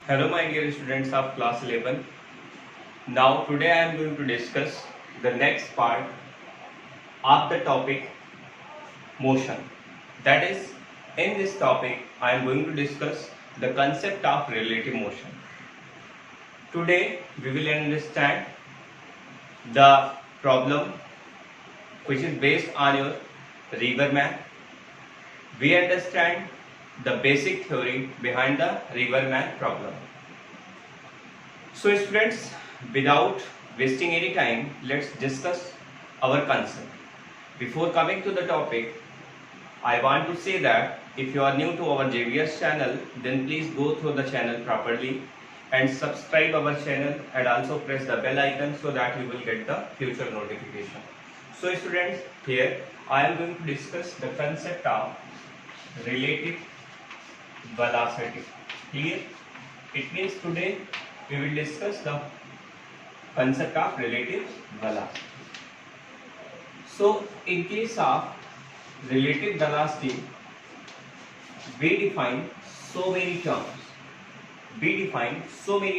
Hello my dear students of class 11. Now today I am going to discuss the next part of the topic motion. That is, in this topic I am going to discuss the concept of relative motion. Today we will understand the problem which is based on your river map. We understand the basic theory behind the river map problem. So students, without wasting any time, let's discuss our concept. Before coming to the topic, I want to say that if you are new to our JVS channel, then please go through the channel properly and subscribe our channel and also press the bell icon so that you will get the future notification. So students, here I am going to discuss the concept of relative velocity. Clear? It means today we will discuss the concept of relative velocity. So in case of relative velocity, we define so many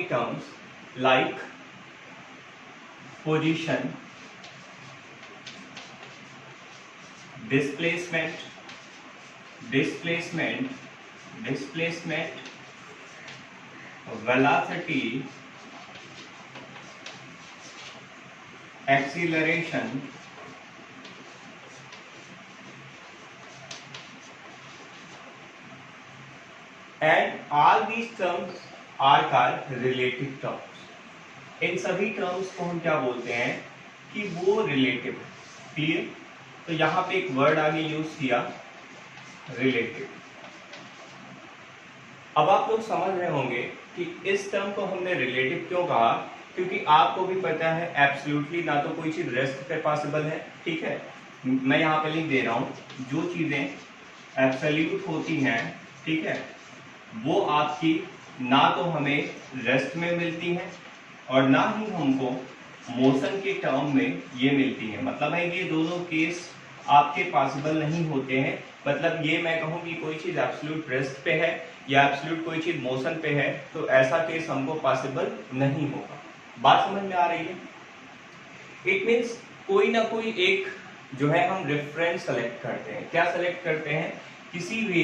terms. Like position, displacement, velocity, acceleration, and all these terms are called relative terms. इन सभी terms को हम क्या बोलते हैं कि वो relative है. Clear? तो यहाँ पे एक वर्ड आगे यूज किया, रिलेटिव. अब आप लोग समझ रहे होंगे कि इस टर्म को हमने रिलेटिव क्यों कहा, क्योंकि आपको भी पता है एब्सोल्युटली ना तो कोई चीज रेस्ट पे पॉसिबल है. ठीक है, मैं यहाँ पे लिख दे रहा हूँ, जो चीजें एब्सोल्यूट होती हैं, ठीक है, वो आपकी ना तो हमें रेस्ट में मिलती हैं और ना ही हमको मोशन के टर्म में ये मिलती है. मतलब है ये दोनों केस आपके पॉसिबल नहीं होते हैं. मतलब ये मैं कहूँ कि कोई चीज एब्सोल्यूट रेस्ट पे है या एब्सोल्यूट कोई चीज मोशन पे है, तो ऐसा केस हमको पॉसिबल नहीं होगा. बात समझ में आ रही है? इट मीन्स कोई ना कोई एक जो है हम रेफरेंस सेलेक्ट करते हैं. क्या सेलेक्ट करते हैं? किसी भी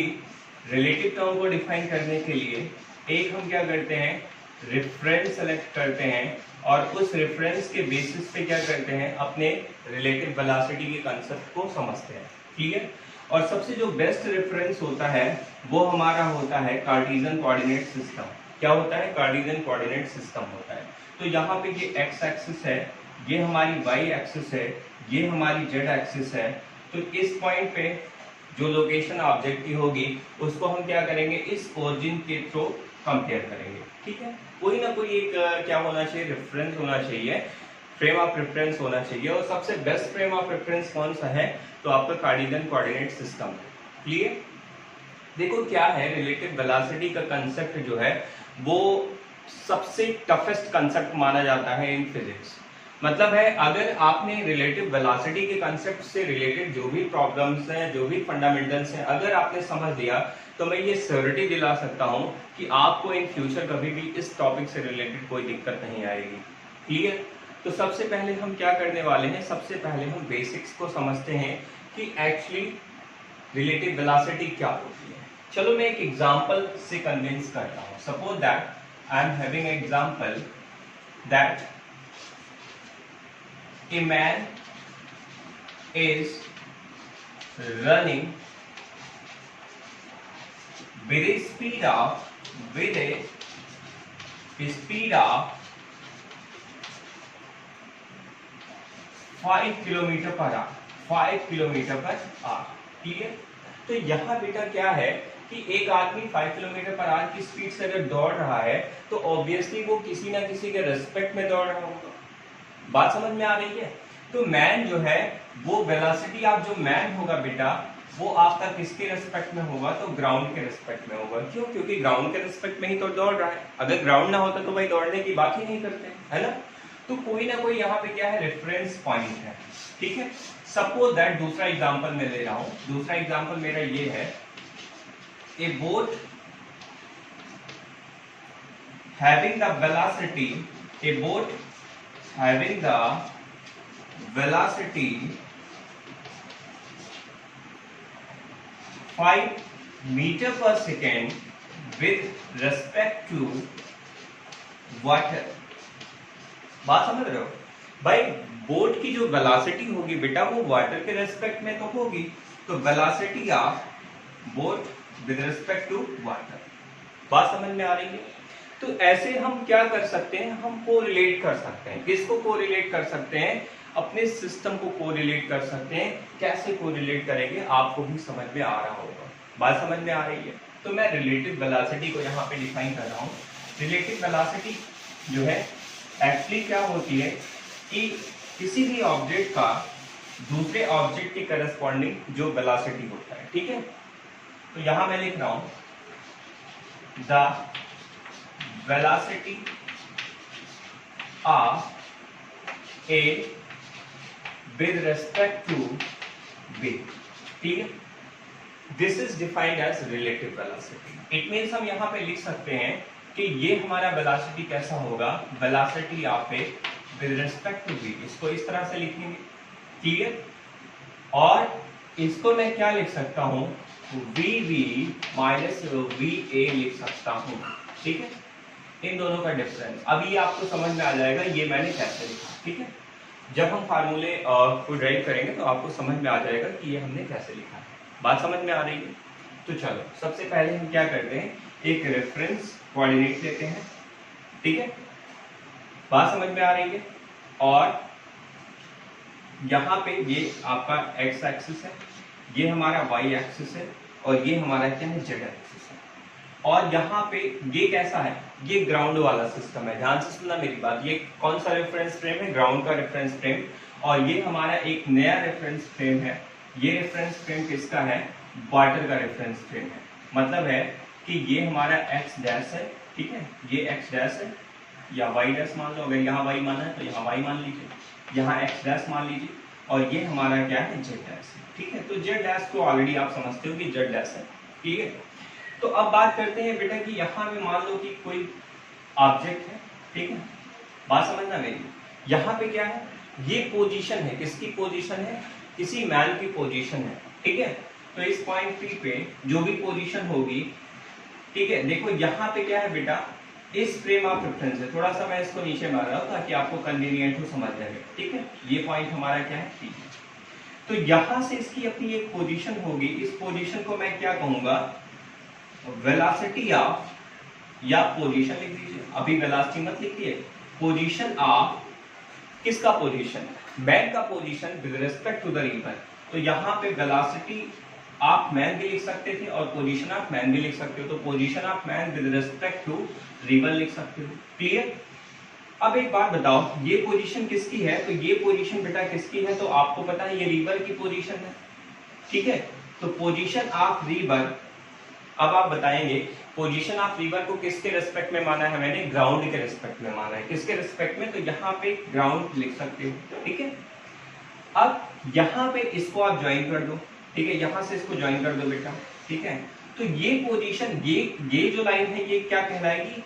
रिलेटिव टर्म को डिफाइन करने के लिए एक हम क्या करते हैं, रेफरेंस सेलेक्ट करते हैं और उस रेफरेंस के बेसिस पे क्या करते हैं, अपने रिलेटिव वेलोसिटी के कांसेप्ट को समझते हैं. क्लियर? और सबसे जो बेस्ट रेफरेंस होता है वो हमारा होता है कार्टेशियन कोऑर्डिनेट सिस्टम. क्या होता है? कार्टेशियन कोऑर्डिनेट सिस्टम होता है. तो यहाँ पे ये एक्स एक्सिस है, ये हमारी वाई एक्सिस है, ये हमारी जेड एक्सिस है. तो इस पॉइंट पे जो लोकेशन ऑब्जेक्ट की होगी उसको हम क्या करेंगे, इस ओरिजिन के थ्रू कंपेयर करेंगे. ठीक है, कोई ना कोई एक क्या होना चाहिए, रेफरेंस होना चाहिए, फ्रेम ऑफ रेफरेंस होना चाहिए. और सबसे बेस्ट फ्रेम ऑफ रेफरेंस कौन सा है? तो आपका कार्टेशियन कोऑर्डिनेट सिस्टम है. क्लियर? देखो क्या है, रिलेटिव वेलोसिटी का कंसेप्ट जो है वो सबसे टफेस्ट कंसेप्ट माना जाता है इन फिजिक्स. मतलब है अगर आपने रिलेटिव वेलोसिटी के कंसेप्ट से रिलेटेड जो भी प्रॉब्लम्स हैं, जो भी फंडामेंटल्स हैं, अगर आपने समझ लिया तो मैं ये श्योरिटी दिला सकता हूं कि आपको इन फ्यूचर कभी भी इस टॉपिक से रिलेटेड कोई दिक्कत नहीं आएगी. क्लियर? तो सबसे पहले हम क्या करने वाले हैं, सबसे पहले हम बेसिक्स को समझते हैं कि एक्चुअली रिलेटिव वेलोसिटी क्या होती है. चलो मैं एक एग्जांपल से कन्विंस करता हूं. Suppose that I am having example that a man is running with a speed of 5 kilometre per hour. 5 kilometre per hour. Clear? तो यहाँ बेटा क्या है कि एक आदमी 5 किलोमीटर पर आवर की स्पीड से अगर दौड़ रहा है तो ऑब्वियसली वो किसी ना किसी के रेस्पेक्ट में दौड़ रहा होगा. बात समझ में आ रही है? तो मैन जो है वो वेलोसिटी ऑफ जो मैन होगा बेटा वो आपका किसके रेस्पेक्ट में होगा, तो ग्राउंड के रेस्पेक्ट में होगा. क्यों? क्योंकि ग्राउंड के रेस्पेक्ट में ही तो दौड़ रहा है. अगर ग्राउंड ना होता तो भाई दौड़ने की बात ही नहीं करते, है ना. तो कोई ना कोई यहाँ पे क्या है, रेफरेंस पॉइंट है. ठीक है, सपोज दैट दूसरा एग्जांपल मैं ले रहा हूं. दूसरा एग्जांपल मेरा ये है, ए boat having the velocity, a boat having the velocity 5 meter per second with respect to water। बात समझ रहे हो भाई? बोट की जो वेलोसिटी होगी बेटा वो वाटर के रेस्पेक्ट में तो होगी, तो velocity of boat with respect to water. बात समझ में आ रही है? तो ऐसे हम क्या कर सकते हैं, हम कोरिलेट कर सकते हैं। किसको कोरिलेट कर सकते हैं? अपने सिस्टम को कोरिलेट कर सकते हैं। कैसे कोरिलेट करेंगे आपको भी समझ में आ रहा होगा। बात समझ में आ रही है? तो मैं रिलेटिव वेलोसिटी को यहाँ पे डिफाइन कर रहा हूँ। रिलेटिव वेलोसिटी जो है एक्चुअली क्या होती है कि किसी भी ऑब्जेक्ट का दूसरे ऑब्जेक्ट के करस्पॉन्डिंग जो वेलोसिटी होता है, ठीक है। तो यहां मैं लिख रहा हूं the velocity of A with respect to B, ठीक है। This is defined as relative velocity. It means हम यहां पे लिख सकते हैं कि ये हमारा वेलोसिटी कैसा होगा, velocity of A with respect to v। इसको इस तरह से लिखेंगे, ठीक है। और इसको मैं क्या लिख सकता हूं, vv माइनस va लिख सकता हूं, ठीक है। इन दोनों का डिफरेंस अभी आपको समझ में आ जाएगा ये मैंने कैसे लिखा, ठीक है। जब हम फार्मूले को ड्राइव करेंगे तो आपको समझ में आ जाएगा कि ये हमने कैसे लिखा है। बात समझ में आ रही है? तो चलो सबसे पहले हम क्या करते हैं, एक रेफरेंस कोऑर्डिनेट लेते हैं, ठीक है। बात समझ में आ रही है? और यहाँ पे ये आपका x एक्सिस है, ये हमारा y एक्सिस है, और ये हमारा क्या है, z एक्सिस है। और यहाँ पे ये कैसा है, ये ग्राउंड वाला सिस्टम है। ध्यान से सुनना मेरी बात। ये कौन सा रेफरेंस फ्रेम है, ग्राउंड का रेफरेंस फ्रेम। और ये हमारा एक नया रेफरेंस फ्रेम है। ये रेफरेंस फ्रेम किसका है, वाटर का रेफरेंस फ्रेम है। मतलब है कि ये हमारा x डैश है, ठीक है, ये x डैश है या y डैश मान लो। अगर यहाँ y माना है तो यहाँ y मान लीजिए, यहाँ x डैश मान लीजिए, और ये हमारा क्या है, z डैश है, ठीक है। तो z डैश को ऑलरेडी आप समझते हो कि z डैश है, ठीक है। तो अब बात करते हैं बेटा कि यहाँ पे मान लो कि कोई ऑब्जेक्ट है, ठीक है। बात समझना मेरी, यहाँ पे क्या है, ये पोजीशन है, किसकी पोजीशन है, किसी मैन की पोजीशन है, ठीक है। तो इस पॉइंट P पे जो भी पोजीशन होगी, ठीक है। देखो यहाँ पे क्या है बेटा, इस फ्रेम ऑफ रेफरेंस है। थोड़ा सा मैं इसको नीचे मार रहा हूँ ताकि आपको कन्वीनियंट हो समझ जाए, ठीक है। ये पॉइंट हमारा क्या है, P। तो यहाँ से इसकी अपनी एक पोजीशन होगी। इस पोजीशन को मैं क्या कहूंगा, वेलोसिटी ऑफ, या पोजीशन लिख दीजिए, अभी वेलोसिटी मत लिखिए, पोजीशन ऑफ, किसका पोजीशन, मैन का position with respect to the river. तो यहाँ पे वेलोसिटी आप मैन भी लिख सकते थे और पोजीशन ऑफ मैन भी लिख सकते हो। तो position of man with respect to river लिख सकते हो, क्लियर। अब एक बात बताओ, ये पोजीशन किसकी है, तो ये पोजीशन बेटा किसकी है, तो आपको पता है ये रिवर की पोजीशन है, ठीक है। तो पोजीशन ऑफ रिवर, अब आप बताएंगे पोजीशन ऑफ रिवर को किसके रेस्पेक्ट में माना है, मैंने ग्राउंड के रेस्पेक्ट में माना है। किसके रेस्पेक्ट में, तो यहाँ पे ग्राउंड लिख सकते हो, ठीक है। अब यहाँ पे इसको आप ज्वाइन कर दो, ठीक है, यहाँ से इसको ज्वाइन कर दो बेटा, ठीक है। तो ये पोजीशन, ये जो लाइन है ये क्या कहलाएगी,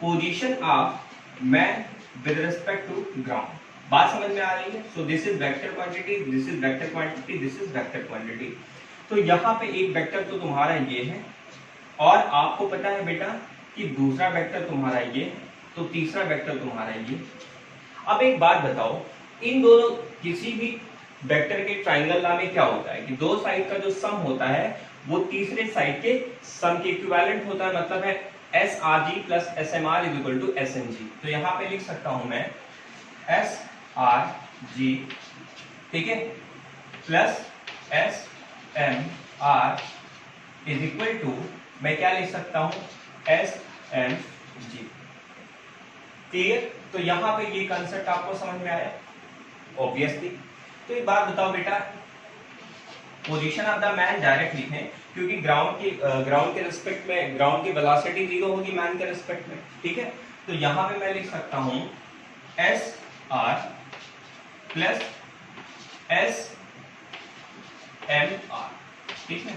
position of man with respect to ground. बात समझ में आ रही है? So this is vector quantity, this is vector quantity, this is vector quantity. तो यहाँ पे एक वेक्टर तो तुम्हारा ये है, और आपको पता है बेटा कि दूसरा वेक्टर तुम्हारा ये, तो तीसरा वेक्टर तुम्हारा ये। अब एक बात बताओ, इन दोनों किसी भी वेक्टर के ट्राइंगल लॉ में क्या होता है कि दो साइड का जो सम होता है वो तीसरे साइड के सम के इक्विवेलेंट होता है। मतलब है SRG plus SMR is equal to SNG। तो यहाँ पे लिख सकता हूं मैं SRG, ठीक है, plus SMR is equal to, मैं क्या लिख सकता हूं, SMG, क्लियर। तो यहाँ पे ये कंसेप्ट आपको समझ में आया ऑब्वियसली। तो एक बात बताओ बेटा, position of the man direct लिखें क्योंकि ग्राउंड के रिस्पेक्ट में ग्राउंड की वेलोसिटी 0 होगी मैन के रिस्पेक्ट में, ठीक है। तो यहाँ पे मैं लिख सकता हूं SR प्लस SMR, ठीक है।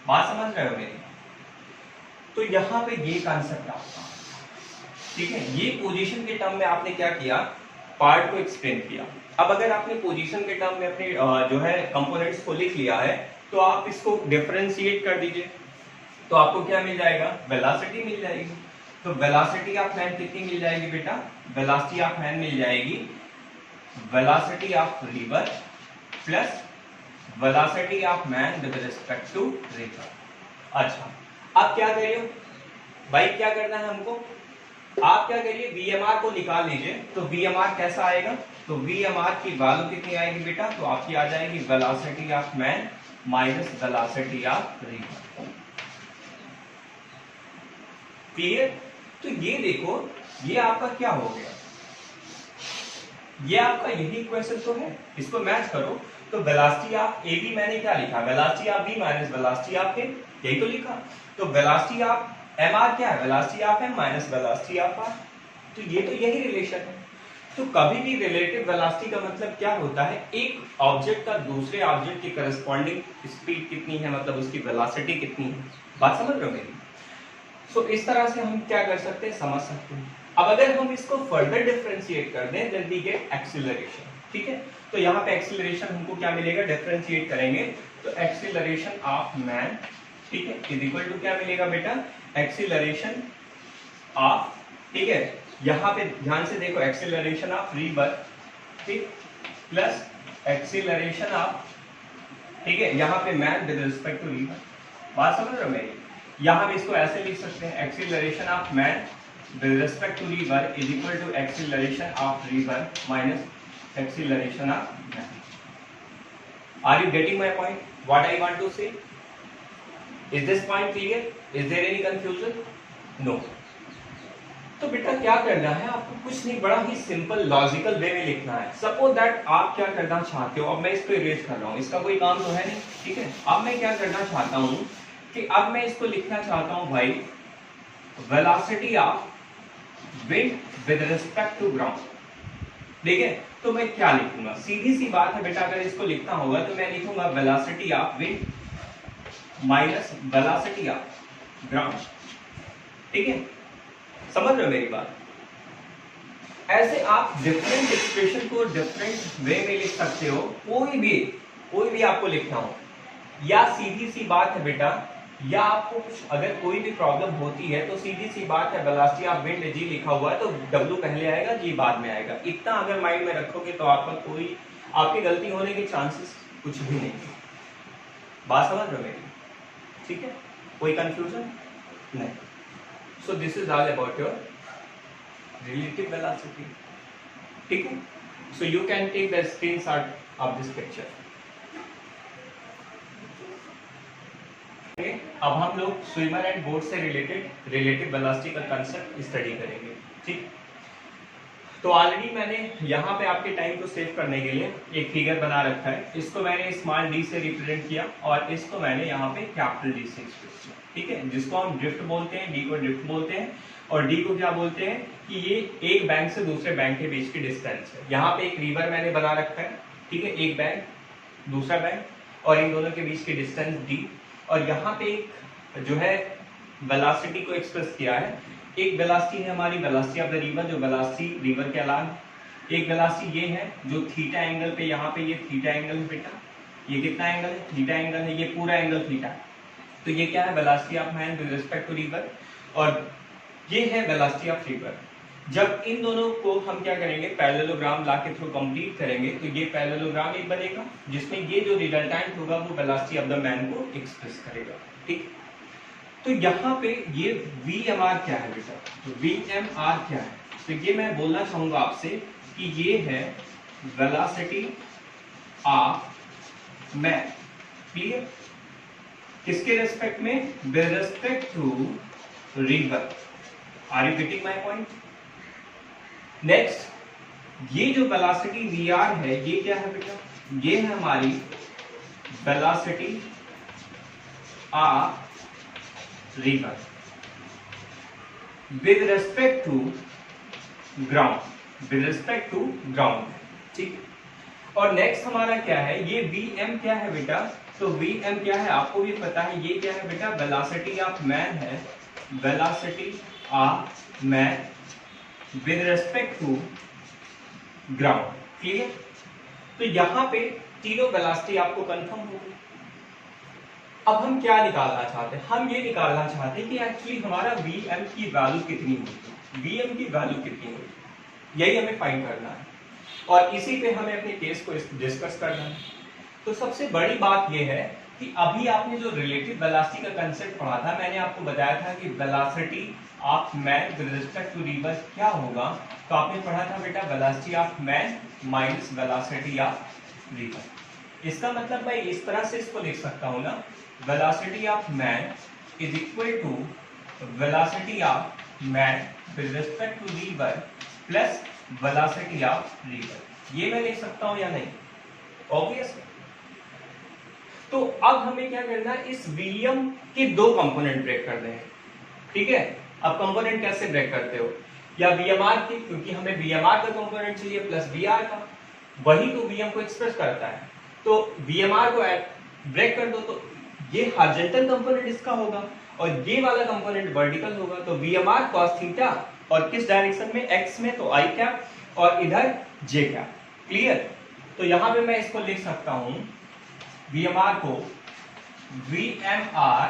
बात समझ रहे हो मेरी? तो यहाँ पे ये कॉन्सेप्ट आपका, ठीक है, ये पोजीशन के टर्म में आपने क्या किया, पार्ट को एक्सप्लेन किया। अब अगर आपने पोजीशन के टर्म में अपने जो है कंपोनेंट्स को लिख लिया है, तो आप इसको डिफरेंशिएट कर दीजिए, तो आपको क्या मिल जाएगा, वेलोसिटी मिल जाएगी। तो वेलोसिटी ऑफ मैन कितनी मिल जाएगी बेटा, वेलोसिटी ऑफ मैन मिल जाएगी velocity of river plus velocity of man with respect to river. अच्छा, अब क्या करिए भाई, क्या करना है हमको, आप क्या करिए, VMR को निकाल लीजिए। तो VMR कैसा आएगा, तो VMR की वैल्यू कितनी आएगी बेटा, तो आपकी आ जाएगी velocity of man minus velocity of river. Clear. तो ये देखो, ये आपका क्या हो गया, ये आपका यही इक्वेशन तो है, इसको मैच करो। तो वेलोसिटी ऑफ AB मैंने क्या लिखा, velocity of B minus velocity of A, यही तो लिखा। तो वेलोसिटी ऑफ MR क्या है, velocity of M minus velocity of R। तो ये तो यही रिलेशन है। तो कभी भी रिलेटिव वेलोसिटी का मतलब क्या होता है, एक ऑब्जेक्ट का दूसरे ऑब्जेक्ट की करस्पॉन्डिंग स्पीड कितनी है, मतलब उसकी वेलोसिटी कितनी है। बात समझ रहे हो मेरी। तो इस तरह से हम क्या कर सकते हैं, समझ सकते हैं। अब अगर हम इसको फर्दर डिफरेंशिएट कर दें, देन वी गेट एक्सीलरेशन। ठीक है, तो यहाँ पे एक्सीलरेशन हमको क्या मिलेगा, डिफरेंशिएट करेंगे तो एक्सीलरेशन ऑफ मैन, ठीक है, इज इक्वल टू क्या मिलेगा बेटा, एक्सीलरेशन ऑफ, ठीक है, यहाँ पे ध्यान से देखो, एक्सीलरेशन ऑफ रिवर, ठीक, प्लस एक्सीलरेशन ऑफ, ठीक है, यहाँ पे man with respect to river. बात समझ रहे हो मेरी। यहाँ पे इसको ऐसे लिख सकते हैं, acceleration of man with respect to river is equal to acceleration of river minus acceleration of man. Are you getting my point, what I want to say? Is this point clear, is there any confusion? No. तो बेटा क्या करना है आपको, कुछ नहीं, बड़ा ही simple logical वे में लिखना है। सपोज दैट आप क्या करना चाहते हो, अब मैं इसको इरेज कर रहा हूँ, इसका कोई काम तो है नहीं, ठीक है। अब मैं क्या करना चाहता हूँ कि अब मैं इसको लिखना चाहता हूँ भाई, velocity of wind with respect to ground. ठीक है, तो मैं क्या लिखूंगा, सीधी सी बात है बेटा, अगर इसको लिखना होगा तो मैं लिखूंगा velocity of wind minus velocity of ground. ठीक है, समझ रहे हो मेरी बात। ऐसे आप डिफरेंट एक्सप्रेशन को डिफरेंट वे में लिख सकते हो, कोई भी आपको लिखना हो, या सीधी सी बात है बेटा, या आपको कुछ अगर कोई भी प्रॉब्लम होती है तो सीधी सी बात है, वेलोसिटी ऑफ विंड जी लिखा हुआ है तो W पहले आएगा, जी बाद में आएगा। इतना अगर माइंड में रखोगे तो आपका कोई, आपकी गलती होने के चांसेस कुछ भी नहीं। बात समझ रहे हो मेरी, ठीक है, कोई कंफ्यूजन नहीं। So this is all about your relative velocity. ठीक है, so you can take the screenshot of this picture. अब हम लोग स्विमर एंड बोट से रिलेटेड रिलेटिव वेलोसिटी का कंसेप्ट स्टडी करेंगे। ठीक, तो ऑलरेडी मैंने यहाँ पे आपके टाइम को सेव करने के लिए एक फिगर बना रखा है। इसको मैंने स्मॉल डी से रिप्रेजेंट किया और इसको मैंने यहाँ पे कैपिटल डी से एक्सप्रेस किया। ठीक है, जिसको हम ड्रिफ्ट बोलते हैं, डी को ड्रिफ्ट बोलते हैं, और डी को क्या बोलते हैं कि ये एक बैंक से दूसरे बैंक के बीच की डिस्टेंस है। यहाँ पे एक रिवर मैंने बना रखा है, ठीक है, एक बैंक दूसरा बैंक, और इन दोनों के बीच की डिस्टेंस डी। और यहाँ पे एक जो है वेलोसिटी को एक्सप्रेस किया है। एक वेलोसिटी है हमारी वेलोसिटी ऑफ द रिवर, जो वेलोसिटी रिवर के अलावा। एक वेलोसिटी ये है जो थीटा एंगल पे, यहाँ पे ये थीटा एंगल है बेटा, ये कितना एंगल है, थीटा एंगल है, ये पूरा एंगल थीटा। तो ये क्या है, velocity of man with respect to river, और ये है वेलोसिटी ऑफ रिवर। जब इन दोनों को हम क्या करेंगे, पैरेललोग्राम ला के थ्रू कंप्लीट करेंगे, तो ये पैरेललोग्राम एक बनेगा जिसमें ये जो रिजल्टेंट होगा वो वेलोसिटी ऑफ द मैन को एक्सप्रेस करेगा। ठीक, तो यहाँ पे ये VMR क्या है बेटा, तो VMR क्या है, तो ये मैं बोलना चाहूंगा आपसे कि ये है वेलोसिटी ऑफ मैन। क्लियर, किसके रेस्पेक्ट में, with respect to river. Are you getting my point? Next, ये जो वेलोसिटी VR है ये क्या है बेटा, ये है हमारी velocity of river with respect to ground, with respect to ground. ठीक, और नेक्स्ट हमारा क्या है, ये VM क्या है बेटा, तो VM क्या है आपको भी पता है, ये क्या है बेटा, वेलोसिटी ऑफ मैन है, velocity of man with respect to ground. Clear? तो यहां पे तीनों वेलोसिटी आपको कंफर्म हो गई। अब हम क्या निकालना चाहते हैं? हम ये निकालना चाहते हैं कि एक्चुअली हमारा Vm की वैल्यू कितनी होगी, Vm की वैल्यू कितनी होगी, यही हमें फाइंड करना है और इसी पे हमें अपने केस को डिस्कस करना है। तो सबसे बड़ी बात यह है कि अभी आपने जो रिलेटिव वेलोसिटी का कंसेप्ट पढ़ा था, मैंने आपको बताया था कि velocity of man with respect to river क्या होगा। तो आपने पढ़ा था बेटा velocity of man minus velocity of river. इसका मतलब मैं इस तरह से इसको लिख सकता हूं ना, velocity of man is equal to velocity of man with respect to river plus velocity of river. ये मैं लिख सकता हूं या नहीं? ऑब्वियस। तो अब हमें क्या करना है, इस Vm के दो कंपोनेंट ब्रेक करने हैं। ठीक है? अब कंपोनेंट कैसे ब्रेक करते हो? या VMR के, क्योंकि हमें VMR का कंपोनेंट चाहिए प्लस VR का, वही तो Vm को एक्सप्रेस करता है। तो VMR को ब्रेक कर दो तो ये हॉरिजॉन्टल कंपोनेंट इसका होगा और ये वाला कंपोनेंट वर्टिकल होगा। तो VMR cos थीटा और किस डायरेक्शन में? x में, तो i कैप और इधर j कैप। क्लियर? तो यहां पे मैं इसको लिख सकता हूं VMR को VMR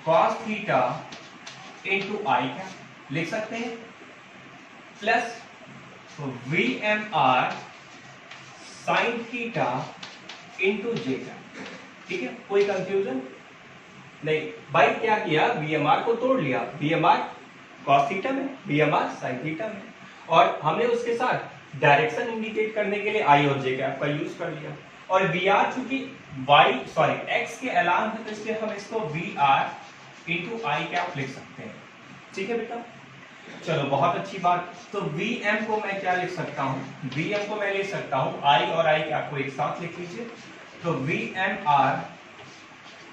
cos theta into i cap लिख सकते हैं plus VMR sin theta into j cap. ठीक है? कोई कंफ्यूजन नहीं? भाई क्या किया, VMR को तोड़ लिया, VMR cos थीटा में, VMR sin थीटा में, और हमने उसके साथ डायरेक्शन इंडिकेट करने के लिए i और j कैप का यूज कर लिया। और VR चूंकि x के अलावा है तो इसलिए हम इसको VR इंटू i कैप लिख सकते हैं। ठीक है बेटा? चलो बहुत अच्छी बात। तो Vm को मैं क्या लिख सकता हूं? Vm को मैं लिख सकता हूं i और i कैप को एक साथ लिख लीजिए। तो VMR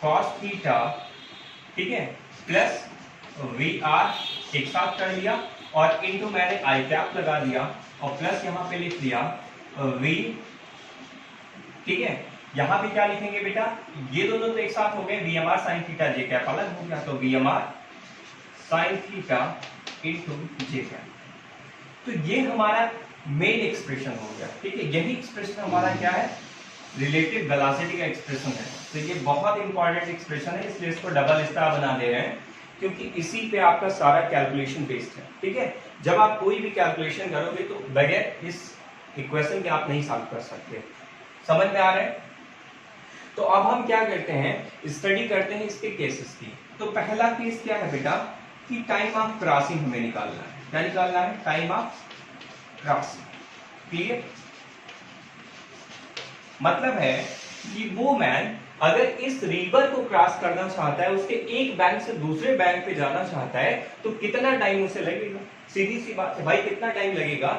cos थीटा, ठीक है, प्लस VR एक साथ कर लिया और इनटू मैंने i कैप लगा दिया और प्लस यहां पे लिख दिया V। ठीक है? यहां पे क्या लिखेंगे बेटा? ये दोनों तो एक साथ हो गए, VMR sin theta j cap अलग हो गया, तो VMR sin theta into j cap. तो ये हमारा मेन एक्सप्रेशन हो गया। ठीक है? यही एक्सप्रेशन हमारा क्या है? रिलेटिव वेलोसिटी का एक्सप्रेशन है। तो ये बहुत इंपॉर्टेंट एक्सप्रेशन है, इसलिए इसको डबल स्टार बना दे रहे हैं क्योंकि इसी पे आपका सारा कैलकुलेशन बेस्ड है। ठीक है? जब आप कोई भी कैलकुलेशन करोगे तो बगैर इस इक्वेशन के आप नहीं सॉल्व कर सकते। समझ में आ रहा है? तो अब हम क्या करते हैं, स्टडी करते हैं इसके केसेस की। तो पहला केस क्या है बेटा कि टाइम ऑफ क्रॉसिंग हमें निकालना है। क्या निकालना है? Time of crossing. क्लियर? मतलब है कि वो मैन अगर इस रिवर को क्रॉस करना चाहता है, उसके एक बैंक से दूसरे बैंक पे जाना चाहता है, तो कितना टाइम उसे लगेगा? सीधी सी बात है भाई, कितना टाइम लगेगा?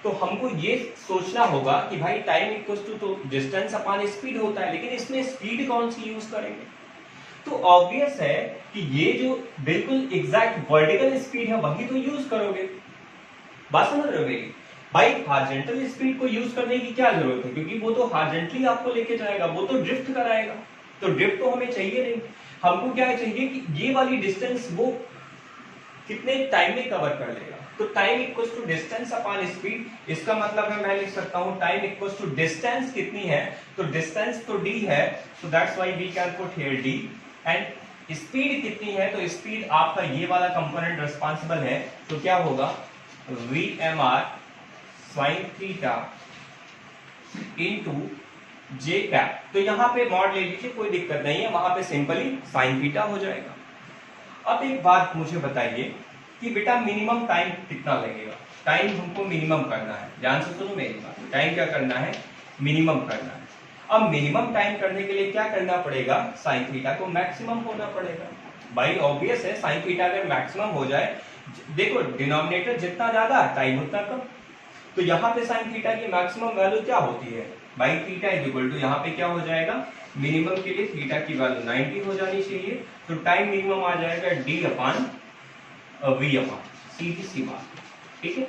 तो हमको ये सोचना होगा कि भाई टाइम इक्वल टू तो डिस्टेंस अपॉन स्पीड होता है, लेकिन इसमें स्पीड कौन सी यूज करेंगे? तो ऑब्वियस है कि ये जो बिल्कुल एग्जैक्ट वर्टिकल स्पीड है वही तो यूज करोगे। बात समझ रहे हो मेरी? भाई हॉरिजॉन्टल स्पीड को यूज करने की क्या जरूरत है, क्योंकि वो तो हॉरिजॉन्टली आपको लेके जाएगा, वो तो ड्रिफ्ट कराएगा। तो ड्रिफ्ट तो हमें चाहिए नहीं। हमको क्या चाहिए कि ये वाली डिस्टेंस वो कितने टाइम में कवर कर लेगा। तो time equals to distance upon speed. इसका मतलब है मैं लिख सकता हूं टाइम इक्वल्स टू डिस्टेंस कितनी है, तो डिस्टेंस तो d है, so that's why we can put here d, and speed कितनी है, तो स्पीड आपका ये वाला कंपोनेंट रिस्पांसिबल है, तो क्या होगा VMR sin theta into j cap. तो यहां पे मॉड ले लीजिए, कोई दिक्कत नहीं है, वहां पे सिंपली sin थीटा हो जाएगा। अब एक बात मुझे बताइए कि बेटा मिनिमम टाइम कितना लगेगा? टाइम हमको मिनिमम करना है, ध्यान से सुनो मेरी बात। टाइम क्या करना है? मिनिमम करना है। अब मिनिमम टाइम करने के लिए क्या करना पड़ेगा? sin थीटा को मैक्सिमम होना पड़ेगा। भाई ऑब्वियस है, sin थीटा अगर मैक्सिमम हो जाए, देखो डिनोमिनेटर जितना ज्यादा टाइम उतना कम। तो यहाँ पे sin थीटा की मैक्सिमम वैल्यू क्या होती है भाई? थीटा इज इक्वल टू, यहाँ पे क्या हो जाएगा, मिनिमम के लिए थीटा की वैल्यू 90 हो जानी चाहिए, तो टाइम मिनिमम आ जाएगा d अपॉन v अपॉन, सीधी सी बात। ठीक है?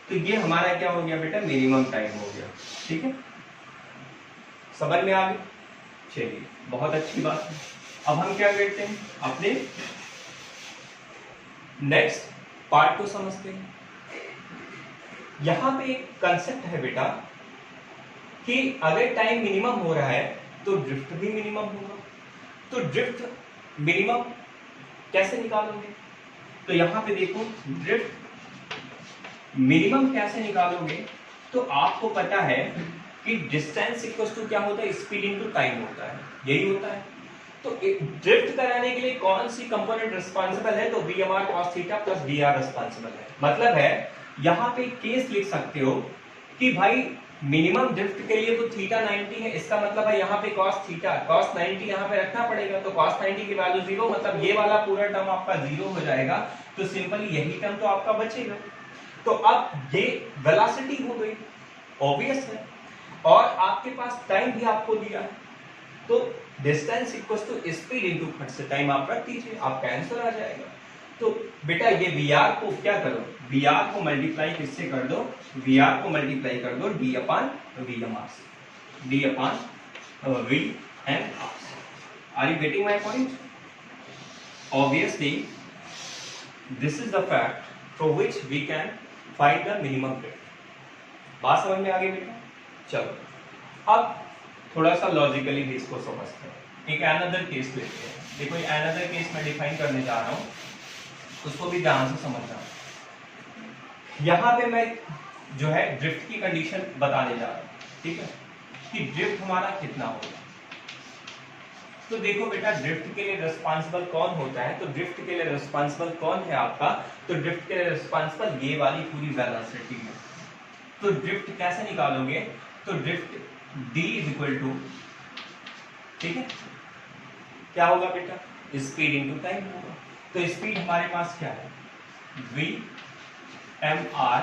तो ये हमारा क्या हो गया बेटा? मिनिमम टाइम हो गया। ठीक है? समझ में आ गया? चलिए बहुत अच्छी बात है। अब हम क्या करते हैं, अपने नेक्स्ट पार्ट को समझते हैं। यहां पे एक कंसेप्ट है बेटा कि अगर टाइम मिनिमम हो रहा है तो ड्रिफ्ट भी मिनिमम होगा। तो ड्रिफ्ट मिनिमम कैसे निकालोगे? तो यहां पे देखो, ड्रिफ्ट मिनिमम कैसे निकालोगे? तो आपको पता है कि डिस्टेंस इक्वल्स टू क्या होता है, स्पीड इनटू टाइम होता है, यही होता है। तो ड्रिफ्ट कराने के लिए कौन सी कंपोनेंट रिस्पांसिबल है? तो VMR cos theta plus dr responsible है। मतलब है यहां पे केस लिख सकते हो कि भाई मिनिमम ड्रिफ्ट के लिए तो थीटा 90 है, इसका मतलब है यहाँ पे cos थीटा cos 90 यहाँ पे रखना पड़ेगा। तो cos 90 की वैल्यू 0, मतलब ये वाला पूरा टर्म आपका 0 हो जाएगा। तो सिंपली यही टर्म तो आपका बचेगा। तो अब ये वेलोसिटी हो गई, ऑब्वियस है, और आपके पास टाइम भी आपको दिया है। तो distance equals to speed into फट से टाइम आप रख दीजिए, आपका आंसर आ जाएगा। तो बेटा ये VR को क्या करो, VR को मल्टीप्लाई किससे कर दो? VR को मल्टीप्लाई कर दो D अपॉन VMR से, D अपॉन VMR से। Are you getting my point? Obviously this is the fact for which we can find the minimum drift. बात समझ में आ गई बेटा? चलो अब थोड़ा सा लॉजिकली भी इसको समझते हैं। एक अनदर केस लेते हैं। देखो ये अनदर केस मैं डिफाइन करने जा रहा हूं, उसको भी ध्यान से समझना। यहां पे मैं जो है ड्रिफ्ट की कंडीशन बताने जा रहा हूं, ठीक है, कि ड्रिफ्ट हमारा कितना होगा। तो देखो बेटा ड्रिफ्ट के लिए रिस्पांसिबल कौन होता है? तो ड्रिफ्ट के लिए रिस्पांसिबल कौन है आपका? तो ड्रिफ्ट के लिए रिस्पांसिबल ये वाली पूरी वेलोसिटी है। तो ड्रिफ्ट कैसे निकालोगे? तो drift D is equal to, ठीक है, क्या होगा बेटा? स्पीड इनटू टाइम होगा। तो स्पीड हमारे पास क्या है? VMR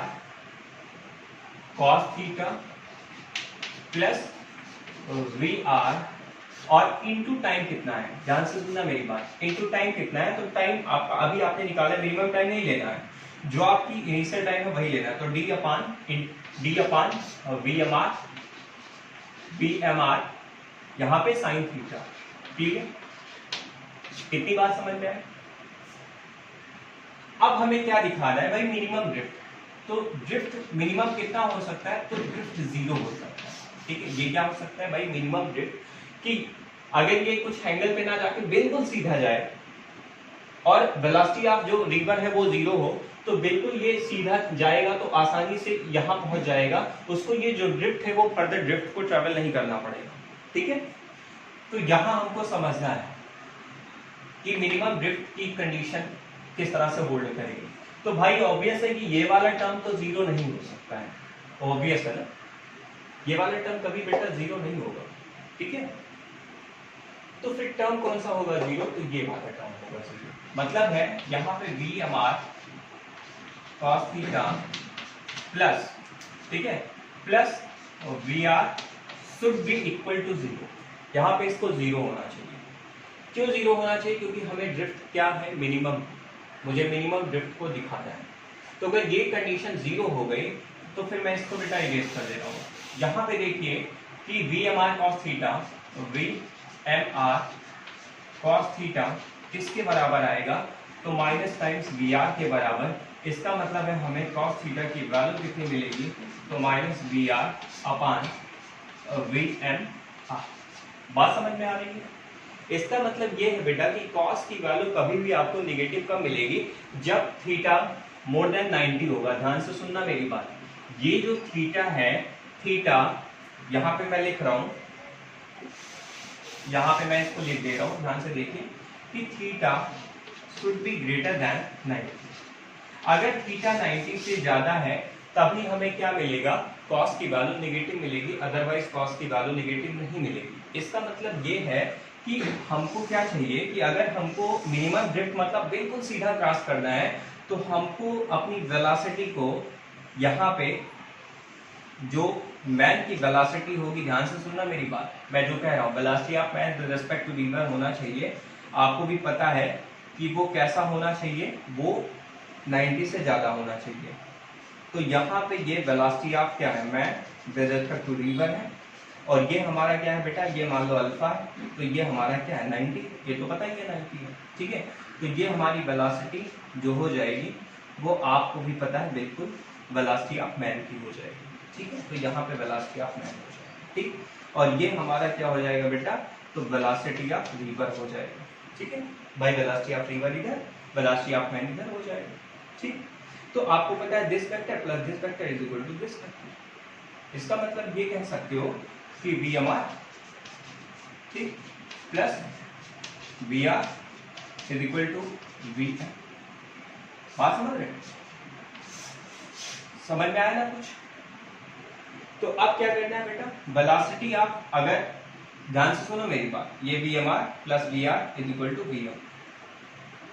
cos theta plus VR और इनटू टाइम कितना है? ध्यान से सुनना मेरी बात। इनटू टाइम कितना है? तो टाइम आपका अभी आपने निकाला, मिनिमम टाइम नहीं लेना है, जो आपकी इनिशियल टाइम है वही लेना है। तो D अपॉन VMR यहां पे साइन थीटा, ठीक है? कितनी बात समझ में आए? अब हमें क्या दिखाना है भाई? Minimum drift. तो ड्रिफ्ट मिनिमम कितना हो सकता है? तो ड्रिफ्ट 0 हो सकता है, ठीक है। ये क्या हो सकता है भाई? मिनिमम ड्रिफ्ट कि अगर ये कुछ एंगल पे ना जाके बिल्कुल सीधा जाए और वेलोसिटी ऑफ जो रिवर है वो 0 हो, तो बिल्कुल ये सीधा जाएगा तो आसानी से यहां पहुंच जाएगा, उसको ये जो ड्रिफ्ट है वो फर्दर ड्रिफ्ट को ट्रेवल नहीं करना पड़ेगा, ठीक है। तो यहां हमको समझना है कि मिनिमम ड्रिफ्ट की कंडीशन किस तरह से होल्ड करेगी। तो भाई ऑब्वियस है कि ये वाला टर्म तो 0 नहीं हो सकता है, ऑब्वियस है ना, ये वाला टर्म कभी बेटा 0 नहीं होगा, ठीक है। तो फिर टर्म कौन सा होगा 0? तो ये वाला टर्म होगा 0। मतलब है यहां पे VMR cos थीटा प्लस, ठीक है, plus VR should be equal to 0। यहां पे इसको 0 होना चाहिए। क्यों 0 होना चाहिए? क्योंकि हमें ड्रिफ्ट क्या है? मिनिमम, मुझे मिनिमम ड्रिफ्ट को दिखाना है। तो अगर ये कंडीशन 0 हो गई तो फिर मैं इसको बेटा इरेज कर दे रहा हूँ। यहाँ पे देखिए कि VMR cos theta, VMR cos theta किसके बराबर आएगा? तो माइनस टाइम्स VR के बराबर। इसका मतलब है हमें cos थीटा की वैल्यू कितनी मिलेगी? तो माइनस VR अपॉन VMR। बात समझ में आ रही है? इसका मतलब ये है बेटा कि cos की वैल्यू कभी भी आपको नेगेटिव कब मिलेगी? जब थीटा मोर देन 90 होगा। ध्यान से सुनना मेरी बात। ये जो थीटा है, थीटा यहाँ पे मैं लिख रहा हूं, यहाँ पे मैं इसको लिख दे रहा हूं, ध्यान से देखिए कि theta should be greater than 90। अगर थीटा 90 से ज्यादा है तभी हमें क्या मिलेगा? cos की वैल्यू नेगेटिव मिलेगी, अदरवाइज cos की वैल्यू नेगेटिव नहीं मिलेगी। इसका मतलब ये है कि हमको क्या चाहिए कि अगर हमको मिनिमम ड्रिफ्ट मतलब बिल्कुल सीधा क्रॉस करना है तो हमको अपनी वेलोसिटी को यहाँ पे जो मैन की वेलोसिटी होगी, ध्यान से सुनना मेरी बात, मैं जो कह रहा हूँ velocity of man with respect to river होना चाहिए। आपको भी पता है कि वो कैसा होना चाहिए, वो 90 से ज्यादा होना चाहिए। तो यहाँ पे ये वेलोसिटी ऑफ क्या है? Man with respect to river है, और ये हमारा क्या है बेटा? ये मान लो अल्फा है, तो ये हमारा क्या है? 90। ये तो पता ही है 90 है, ठीक है। तो ये हमारी वेलोसिटी जो हो जाएगी वो आपको भी पता है बिल्कुल वेलोसिटी ऑफ मैन की हो जाएगी, ठीक है। तो यहाँ पे वेलोसिटी ऑफ मैन हो जाएगी, ठीक। और ये हमारा क्या हो जाएगा बेटा, तो वेलोसिटी ऑफ रिवर हो जाएगा, ठीक है भाई। वेलोसिटी ऑफ रिवर इधर, वेलोसिटी ऑफ मैन इधर हो जाएगा, ठीक। तो आपको पता है this vector plus this vector is equal to this vector. इसका मतलब ये कह सकते हो कि वी एम आर, ठीक, plus V R is equal to V M. बात समझ रहे, समझ में आया ना कुछ। तो अब क्या करना है बेटा, वेलोसिटी आप, अगर ध्यान से सुनो मेरी बात, ये V M R plus V R is equal to V M,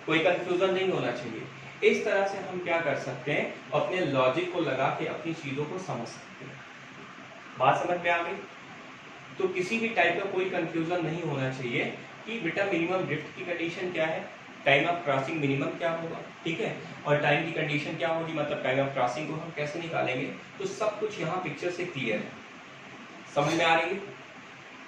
कोई कंफ्यूजन नहीं होना चाहिए। इस तरह से हम क्या कर सकते हैं, अपने लॉजिक को लगा के अपनी चीजों को समझ सकते हैं। बात समझ में आ गई। तो किसी भी टाइप का कोई कंफ्यूजन नहीं होना चाहिए कि बेटा मिनिमम ड्रिफ्ट की कंडीशन क्या है, टाइम ऑफ क्रॉसिंग मिनिमम क्या होगा, ठीक है, और टाइम की कंडीशन क्या होगी, मतलब टाइम ऑफ क्रॉसिंग को हम कैसे निकालेंगे। तो सब कुछ यहाँ पिक्चर से क्लियर है, समझ में आ रही है।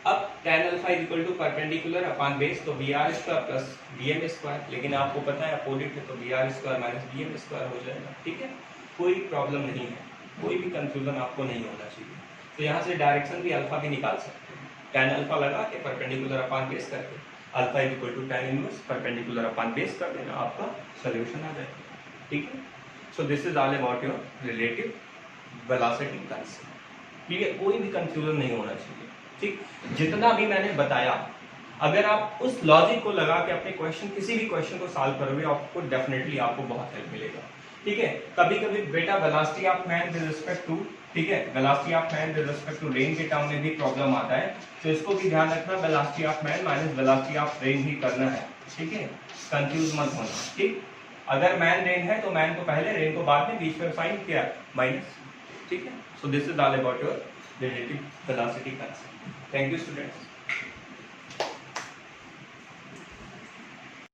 अब tan alpha is equal to perpendicular upon base, तो V R square plus V M square, लेकिन आपको पता है अपोजिट है तो V R square minus V M square हो जाएगा, ठीक है। कोई प्रॉब्लम नहीं है, कोई भी कंफ्यूजन आपको नहीं होना चाहिए। तो यहाँ से डायरेक्शन भी अल्फा भी निकाल सकते हैं, tan अल्फा लगा के परपेंडिकुलर अपॉन बेस करके alpha is equal to tan inverse perpendicular upon base कर देना, आपका सोल्यूशन आ जाएगा, ठीक है। So this is all about your relative velocity concept, ठीक है। कोई भी कंफ्यूजन नहीं होना चाहिए, ठीक। जितना भी मैंने बताया, अगर आप उस लॉजिक को लगा के अपने क्वेश्चन, किसी भी क्वेश्चन को सॉल्व करोगे, आपको डेफिनेटली आपको बहुत हेल्प मिलेगा, ठीक है। कभी कभी बेटा velocity of man with respect to, ठीक है, velocity of man with respect to rain के टर्म में भी प्रॉब्लम आता है, तो इसको भी ध्यान रखना, velocity of man minus velocity of rain ही करना है, ठीक है, कंफ्यूज मत होना, ठीक। अगर मैन रेन है तो मैन को पहले, रेन को बाद में, बीच में साइन किया माइनस, ठीक है। So this is all about your relative velocity concept. Thank you students.